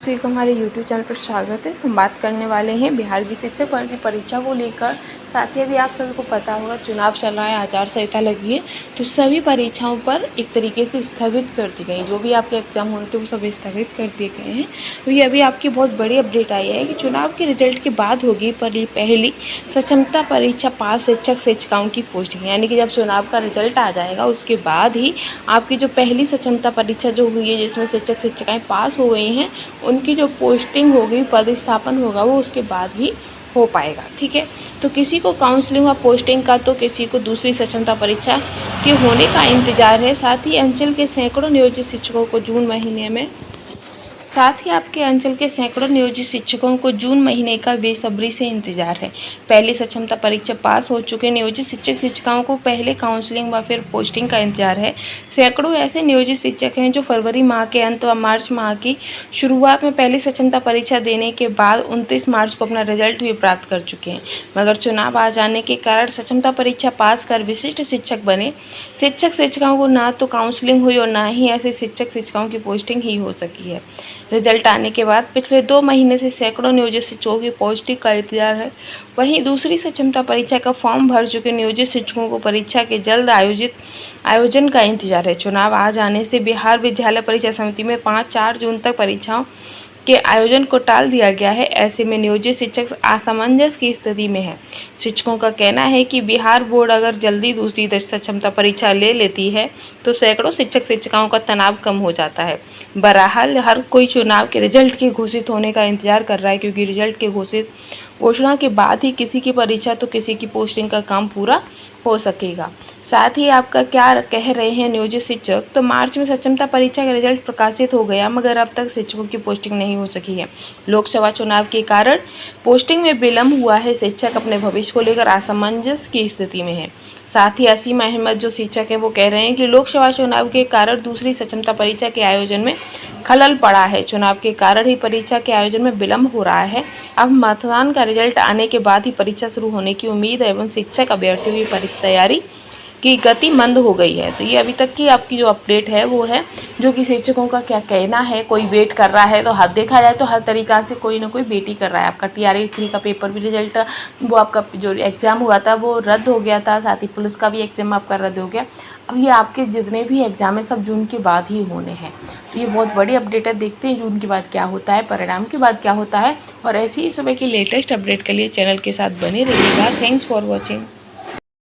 जी को हमारे YouTube channel पर स्वागत है। हम बात करने वाले हैं बिहार की शिक्षक भर्ती परीक्षा को लेकर। साथ ही अभी आप सभी को पता होगा चुनाव चल रहा है, आचार संहिता लगी है, तो सभी परीक्षाओं पर एक तरीके से स्थगित कर दी गई। जो भी आपके एग्जाम होने थे वो सब स्थगित कर दिए गए हैं। तो ये अभी आपकी बहुत बड़ी अपडेट आई है कि चुनाव के रिजल्ट के बाद होगी पहली सक्षमता परीक्षा पास शिक्षक शिक्षिकाओं की पोस्टिंग। यानी कि जब चुनाव का रिजल्ट आ जाएगा उसके बाद ही आपकी जो पहली सक्षमता परीक्षा जो हुई है, जिसमें शिक्षक शिक्षिकाएँ पास हो गई हैं, उनकी जो पोस्टिंग होगी, पदस्थापन होगा, वो उसके बाद ही हो पाएगा। ठीक है, तो किसी को काउंसलिंग व पोस्टिंग का, तो किसी को दूसरी सक्षमता परीक्षा के होने का इंतजार है। साथ ही अंचल के सैकड़ों नियोजित शिक्षकों को जून महीने में जून महीने का बेसब्री से इंतजार है। पहली सक्षमता परीक्षा पास हो चुके नियोजित शिक्षक शिक्षिकाओं को पहले काउंसलिंग व फिर पोस्टिंग का इंतजार है। सैकड़ों ऐसे नियोजित शिक्षक हैं जो फरवरी माह के अंत व मार्च माह की शुरुआत में पहली सक्षमता परीक्षा देने के बाद 29 मार्च को अपना रिजल्ट भी प्राप्त कर चुके हैं, मगर चुनाव आ जाने के कारण सक्षमता परीक्षा पास कर विशिष्ट शिक्षक बने शिक्षक शिक्षिकाओं को ना तो काउंसलिंग हुई और ना ही ऐसे शिक्षक शिक्षिकाओं की पोस्टिंग ही हो सकी है। रिजल्ट आने के बाद पिछले 2 महीने से सैकड़ों नियोजित शिक्षकों की पोस्टिंग का इंतजार है। वहीं दूसरी सक्षमता परीक्षा का फॉर्म भर चुके नियोजित शिक्षकों को परीक्षा के जल्द आयोजन का इंतजार है। चुनाव आ जाने से बिहार विद्यालय परीक्षा समिति में 5-4 जून तक परीक्षाओं के आयोजन को टाल दिया गया है। ऐसे में नियोजित शिक्षक असमंजस की स्थिति में है। शिक्षकों का कहना है कि बिहार बोर्ड अगर जल्दी दूसरी सक्षमता परीक्षा ले लेती है तो सैकड़ों शिक्षक शिक्षिकाओं का तनाव कम हो जाता है। बहरहाल हर कोई चुनाव के रिजल्ट के घोषित होने का इंतजार कर रहा है, क्योंकि रिजल्ट के घोषणा के बाद ही किसी की परीक्षा तो किसी की पोस्टिंग का काम पूरा हो सकेगा। साथ ही आपका क्या कह रहे हैं नियोजित शिक्षक, तो मार्च में सक्षमता परीक्षा का रिजल्ट प्रकाशित हो गया, मगर अब तक शिक्षकों की पोस्टिंग नहीं हो सकी है। लोकसभा चुनाव के कारण पोस्टिंग में विलम्ब हुआ है। शिक्षक अपने भविष्य को लेकर असमंजस की स्थिति में है। साथ ही असीम अहमद जो शिक्षक है वो कह रहे हैं कि लोकसभा चुनाव के कारण दूसरी सक्षमता परीक्षा के आयोजन में खलल पड़ा है। चुनाव के कारण ही परीक्षा के आयोजन में विलम्ब हो रहा है। अब मतदान का रिजल्ट आने के बाद ही परीक्षा शुरू होने की उम्मीद है एवं शिक्षक अभ्यर्थियों की परीक्षा तैयारी की गति मंद हो गई है। तो ये अभी तक की आपकी जो अपडेट है वो है, जो कि शिक्षकों का क्या कहना है। कोई वेट कर रहा है, तो देखा जाए तो हर तरीक़ा से कोई ना कोई वेट ही कर रहा है। आपका TRA-3 का पेपर भी रिजल्ट, वो आपका जो एग्ज़ाम हुआ था वो रद्द हो गया था। साथ ही पुलिस का भी एग्ज़ाम आपका रद्द हो गया। अब ये आपके जितने भी एग्ज़ाम है सब जून के बाद ही होने हैं। तो ये बहुत बड़ी अपडेट है। देखते हैं जून के बाद क्या होता है, परिणाम के बाद क्या होता है। और ऐसी ही सुबह की लेटेस्ट अपडेट के लिए चैनल के साथ बने रहिएगा। Thanks for watching.